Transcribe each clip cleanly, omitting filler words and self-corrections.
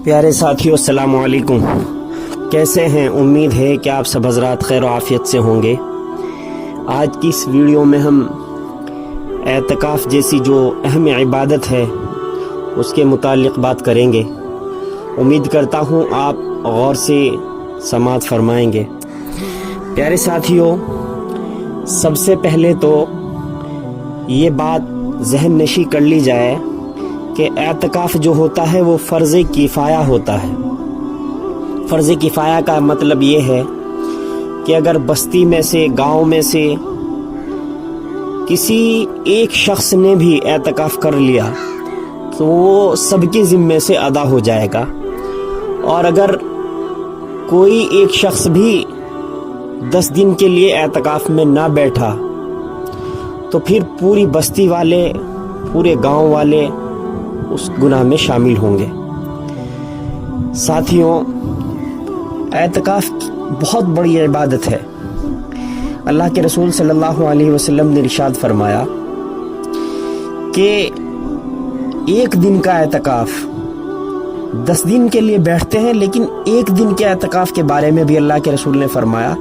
پیارے ساتھیوں السلام علیکم، کیسے ہیں؟ امید ہے کہ آپ سب حضرات خیر و عافیت سے ہوں گے۔ آج کی اس ویڈیو میں ہم اعتکاف جیسی جو اہم عبادت ہے اس کے متعلق بات کریں گے۔ امید کرتا ہوں آپ غور سے سماعت فرمائیں گے۔ پیارے ساتھیوں، سب سے پہلے تو یہ بات ذہن نشی کر لی جائے کہ اعتکاف جو ہوتا ہے وہ فرض کفایہ ہوتا ہے۔ فرض کفایہ کا مطلب یہ ہے کہ اگر بستی میں سے، گاؤں میں سے کسی ایک شخص نے بھی اعتکاف کر لیا تو وہ سب کے ذمے سے ادا ہو جائے گا، اور اگر کوئی ایک شخص بھی 10 دن کے لیے اعتکاف میں نہ بیٹھا تو پھر پوری بستی والے، پورے گاؤں والے اس گناہ میں شامل ہوں گے۔ ساتھیوں، اعتکاف بہت بڑی عبادت ہے۔ اللہ کے رسول صلی اللہ علیہ وسلم نے ارشاد فرمایا کہ ایک دن کا اعتکاف، 10 دن کے لیے بیٹھتے ہیں لیکن ایک دن کے اعتکاف کے بارے میں بھی اللہ کے رسول نے فرمایا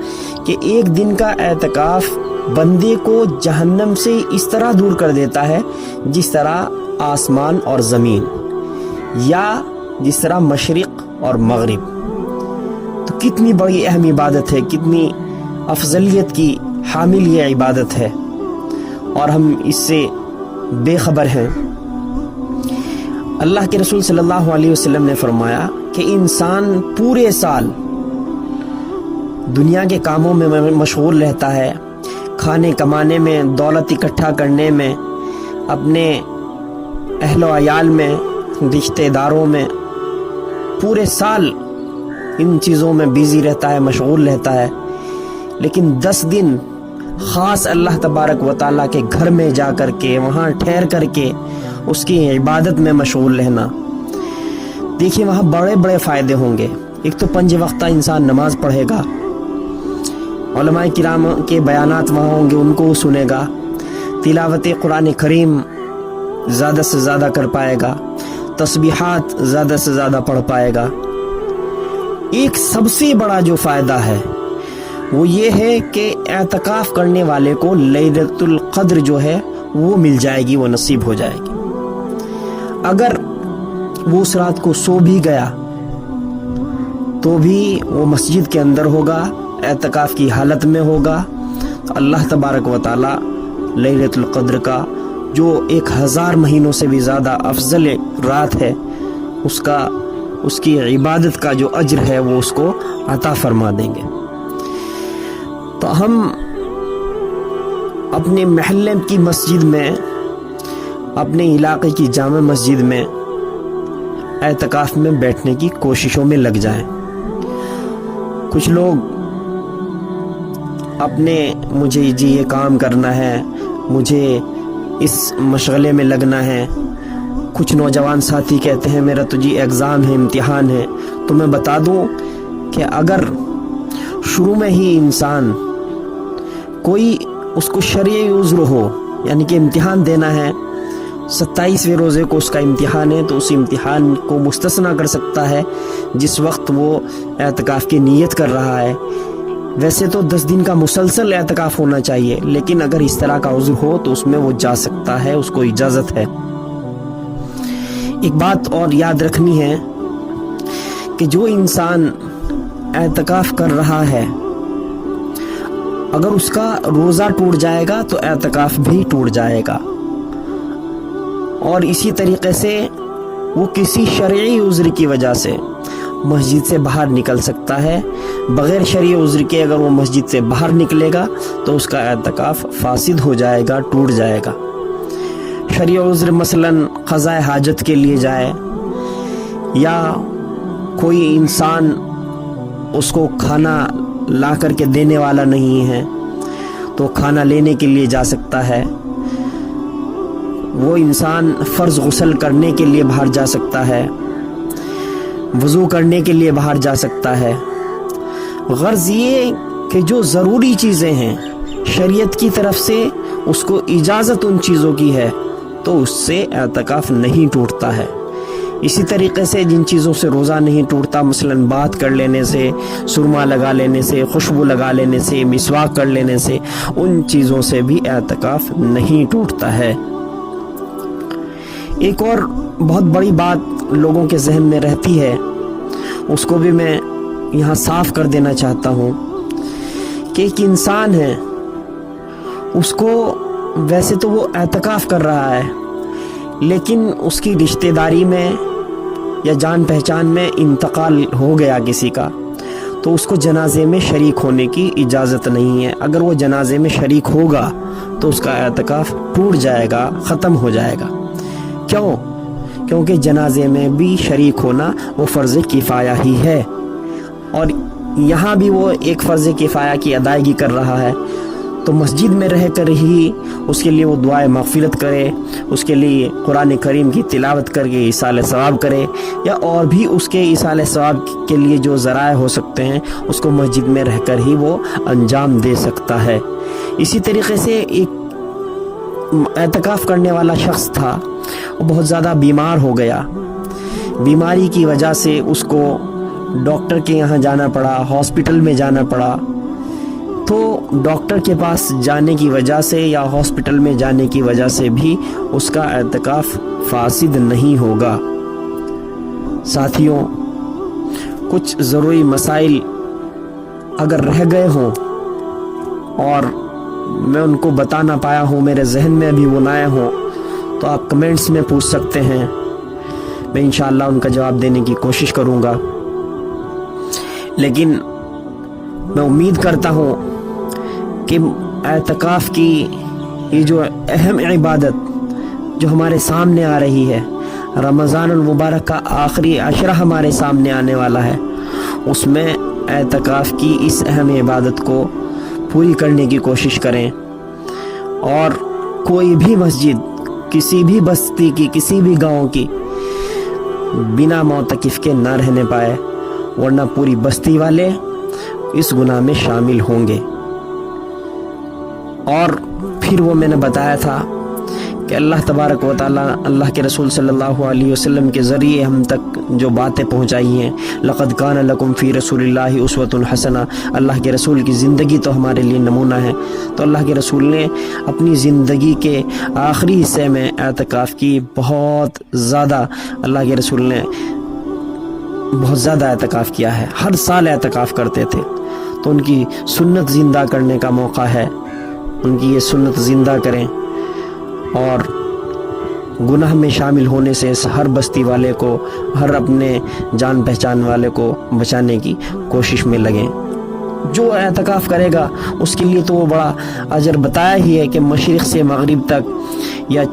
کہ ایک دن کا اعتکاف بندے کو جہنم سے اس طرح دور کر دیتا ہے جس طرح آسمان اور زمین، یا جس طرح مشرق اور مغرب۔ تو کتنی بڑی اہم عبادت ہے، کتنی افضلیت کی حامل یہ عبادت ہے، اور ہم اس سے بے خبر ہیں۔ اللہ کے رسول صلی اللہ علیہ وسلم نے فرمایا کہ انسان پورے سال دنیا کے کاموں میں مشغول رہتا ہے، کھانے کمانے میں، دولت اکٹھا کرنے میں، اپنے اہل و عیال میں، رشتہ داروں میں، پورے سال ان چیزوں میں بیزی رہتا ہے، مشغول رہتا ہے، لیکن 10 دن خاص اللہ تبارک و تعالیٰ کے گھر میں جا کر کے، وہاں ٹھہر کر کے اس کی عبادت میں مشغول رہنا، دیکھیے وہاں بڑے بڑے فائدے ہوں گے۔ ایک تو 5 وقتہ انسان نماز پڑھے گا، علماء کرام کے بیانات وہاں ہوں گے، ان کو وہ سنے گا، تلاوت قرآن کریم زیادہ سے زیادہ کر پائے گا، تسبیحات زیادہ سے زیادہ پڑھ پائے گا۔ ایک سب سے بڑا جو فائدہ ہے وہ یہ ہے کہ اعتکاف کرنے والے کو لیلۃ القدر جو ہے وہ مل جائے گی، وہ نصیب ہو جائے گی۔ اگر وہ اس رات کو سو بھی گیا تو بھی وہ مسجد کے اندر ہوگا، اعتکاف کی حالت میں ہوگا، تو اللہ تبارک و تعالی لیلۃ القدر کا جو 1000 مہینوں سے بھی زیادہ افضل رات ہے، اس کی عبادت کا جو اجر ہے وہ اس کو عطا فرما دیں گے۔ تو ہم اپنے محلے کی مسجد میں، اپنے علاقے کی جامع مسجد میں اعتکاف میں بیٹھنے کی کوششوں میں لگ جائیں۔ کچھ لوگ مجھے یہ کام کرنا ہے، مجھے اس مشغلے میں لگنا ہے۔ کچھ نوجوان ساتھی کہتے ہیں میرا تو ایگزام ہے، امتحان ہے۔ تو میں بتا دوں کہ اگر شروع میں ہی انسان کوئی اس کو شرعی عذر ہو، یعنی کہ امتحان دینا ہے، 27ویں روزے کو اس کا امتحان ہے، تو اس امتحان کو مستثنیٰ کر سکتا ہے جس وقت وہ اعتکاف کی نیت کر رہا ہے۔ ویسے تو 10 دن کا مسلسل اعتکاف ہونا چاہیے، لیکن اگر اس طرح کا عذر ہو تو اس میں وہ جا سکتا ہے، اس کو اجازت ہے۔ ایک بات اور یاد رکھنی ہے کہ جو انسان اعتکاف کر رہا ہے، اگر اس کا روزہ ٹوٹ جائے گا تو اعتکاف بھی ٹوٹ جائے گا، اور اسی طریقے سے وہ کسی شرعی عذر کی وجہ سے مسجد سے باہر نکل سکتا ہے۔ بغیر شرعی عذر کے اگر وہ مسجد سے باہر نکلے گا تو اس کا اعتکاف فاسد ہو جائے گا، ٹوٹ جائے گا۔ شرعی عذر مثلاً قضاء حاجت کے لیے جائے، یا کوئی انسان اس کو کھانا لا کر کے دینے والا نہیں ہے تو کھانا لینے کے لیے جا سکتا ہے۔ وہ انسان فرض غسل کرنے کے لیے باہر جا سکتا ہے، وضو کرنے کے لیے باہر جا سکتا ہے۔ غرض یہ کہ جو ضروری چیزیں ہیں شریعت کی طرف سے اس کو اجازت ان چیزوں کی ہے تو اس سے اعتکاف نہیں ٹوٹتا ہے۔ इसी तरीके से जिन चीज़ों से रोज़ा नहीं टूटता, मसलन बात कर लेने से, सुरमा लगा लेने से, खुशबू लगा लेने से, मिसवाक कर लेने से, उन चीज़ों से भी एतकाफ़ नहीं टूटता है। एक और बहुत बड़ी बात लोगों के जहन में रहती है, उसको भी मैं यहाँ साफ कर देना चाहता हूँ कि एक इंसान है, उसको वैसे तो वो एतकाफ़ कर रहा है, लेकिन उसकी रिश्तेदारी में या जान पहचान में इंतकाल हो गया किसी का, तो उसको जनाजे में शरीक होने की इजाज़त नहीं है। अगर वो जनाजे में शरीक होगा तो उसका एतकाफ़ टूट जाएगा, ख़त्म हो जाएगा। क्यों? क्योंकि जनाजे में भी शरीक होना वो फ़र्ज़ किफ़ाया ही है, और यहाँ भी वो एक फ़र्ज़ किफ़ाया की अदायगी कर रहा है। तो मस्जिद में रह कर ही उसके लिए वो दुआए मग़फ़िरत करे, उसके लिए कुरान करीम की तिलावत करके इसाले सवाब करे, या और भी उसके इसाले सवाब के लिए जो ज़राए हो सकते हैं उसको मस्जिद में रह कर ही वो अंजाम दे सकता है। इसी तरीके से एक एतकाफ़ करने वाला शख्स था, वो बहुत ज़्यादा बीमार हो गया। बीमारी की वजह से उसको डॉक्टर के यहाँ जाना पड़ा, हॉस्पिटल में जाना पड़ा। तो डॉक्टर के पास जाने की वजह से या हॉस्पिटल में जाने की वजह से भी उसका एतकाफ़ फासिद नहीं होगा। साथियों, कुछ ज़रूरी मसाइल अगर रह गए हों और मैं उनको बता ना पाया हूँ, मेरे जहन में अभी वो ना आए हों, तो आप कमेंट्स में पूछ सकते हैं, मैं इंशाअल्लाह उनका जवाब देने की कोशिश करूँगा। लेकिन मैं उम्मीद करता हूँ कि एतकाफ़ की ये जो अहम इबादत जो हमारे सामने आ रही है, रमज़ानुल मुबारक का आखिरी अशरा हमारे सामने आने वाला है, उसमें एतकाफ़ की इस अहम इबादत को पूरी करने की कोशिश करें। और कोई भी मस्जिद किसी भी बस्ती की, किसी भी गांव की बिना मोतकिफ़ के ना रहने पाए, वरना पूरी बस्ती वाले इस गुनाह में शामिल होंगे। और फिर वो मैंने बताया था कि अल्लाह तबारक व तआला अल्लाह के रसूल सल्लल्लाहु अलैहि वसल्लम के ज़रिए हम तक जो बातें पहुँचाई हैं, लक़द कान लकुम फ़ी रसूलिल्लाहि उस्वतुन हसना, अल्लाह के रसूल की ज़िंदगी तो हमारे लिए नमूना है। तो अल्लाह के रसूल ने अपनी ज़िंदगी के आखिरी हिस्से में एतकाफ़ की बहुत ज़्यादा, अल्लाह के रसूल ने बहुत ज़्यादा एतकाफ़ किया है, हर साल एतकाफ़ करते थे। तो उनकी सुन्नत ज़िंदा करने का मौका है, उनकी ये सुन्नत ज़िंदा करें और गुनाह में शामिल होने से हर बस्ती वाले को, हर अपने जान पहचान वाले को बचाने की कोशिश में लगें। जो एतकाफ़ करेगा उसके लिए तो वो बड़ा अजर बताया ही है कि मशरिक़ से मगरिब तक या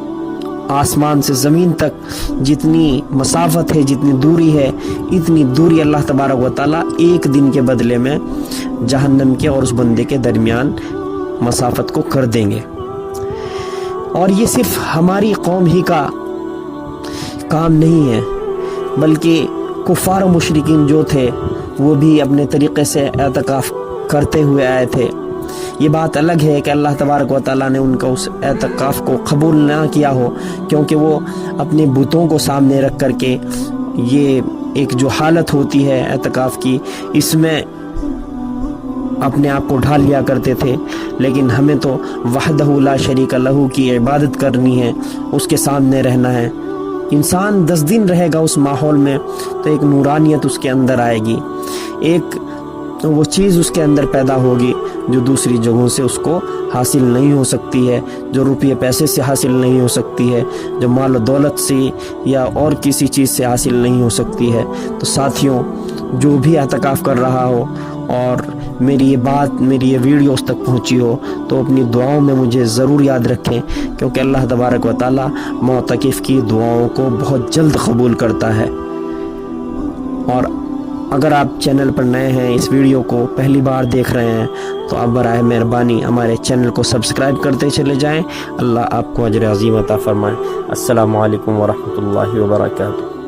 आसमान से ज़मीन तक जितनी मसाफत है, जितनी दूरी है, इतनी दूरी अल्लाह तबारक व तआला एक दिन के बदले में जहन्नम के और उस बंदे के दरमियान मसाफत को कर देंगे। और ये सिर्फ हमारी कौम ही का काम नहीं है, बल्कि कुफ़ार और मुशरिकीन जो थे वो भी अपने तरीक़े से एतकाफ़ करते हुए आए थे। ये बात अलग है कि अल्लाह तबारक व तआला ने उनका उस एतकाफ़ को कबूल ना किया हो, क्योंकि वो अपने बुतों को सामने रख कर के, ये एक जो हालत होती है एतकाफ़ की, इसमें अपने आप को ढाल लिया करते थे। लेकिन हमें तो वहदहु ला शरीक लहू की इबादत करनी है, उसके सामने रहना है। इंसान 10 दिन रहेगा उस माहौल में तो एक नूरानियत उसके अंदर आएगी, एक तो वो चीज़ उसके अंदर पैदा होगी जो दूसरी जगहों से उसको हासिल नहीं हो सकती है, जो रुपये पैसे से हासिल नहीं हो सकती है, जो माल दौलत से या और किसी चीज़ से हासिल नहीं हो सकती है। तो साथियों, जो भी एतकाफ़ कर रहा हो और मेरी ये बात, मेरी ये वीडियो उस तक पहुंची हो, तो अपनी दुआओं में मुझे ज़रूर याद रखें, क्योंकि अल्लाह तबारक व तआला मोतकिफ़ की दुआओं को बहुत जल्द कबूल करता है। और अगर आप चैनल पर नए हैं, इस वीडियो को पहली बार देख रहे हैं, तो आप बराए मेहरबानी हमारे चैनल को सब्सक्राइब करते चले जाएं। अल्लाह आपको अजर अज़ीम अता फ़रमाए। अस्सलामु अलैकुम व रहमतुल्लाहि व बरकातुहू।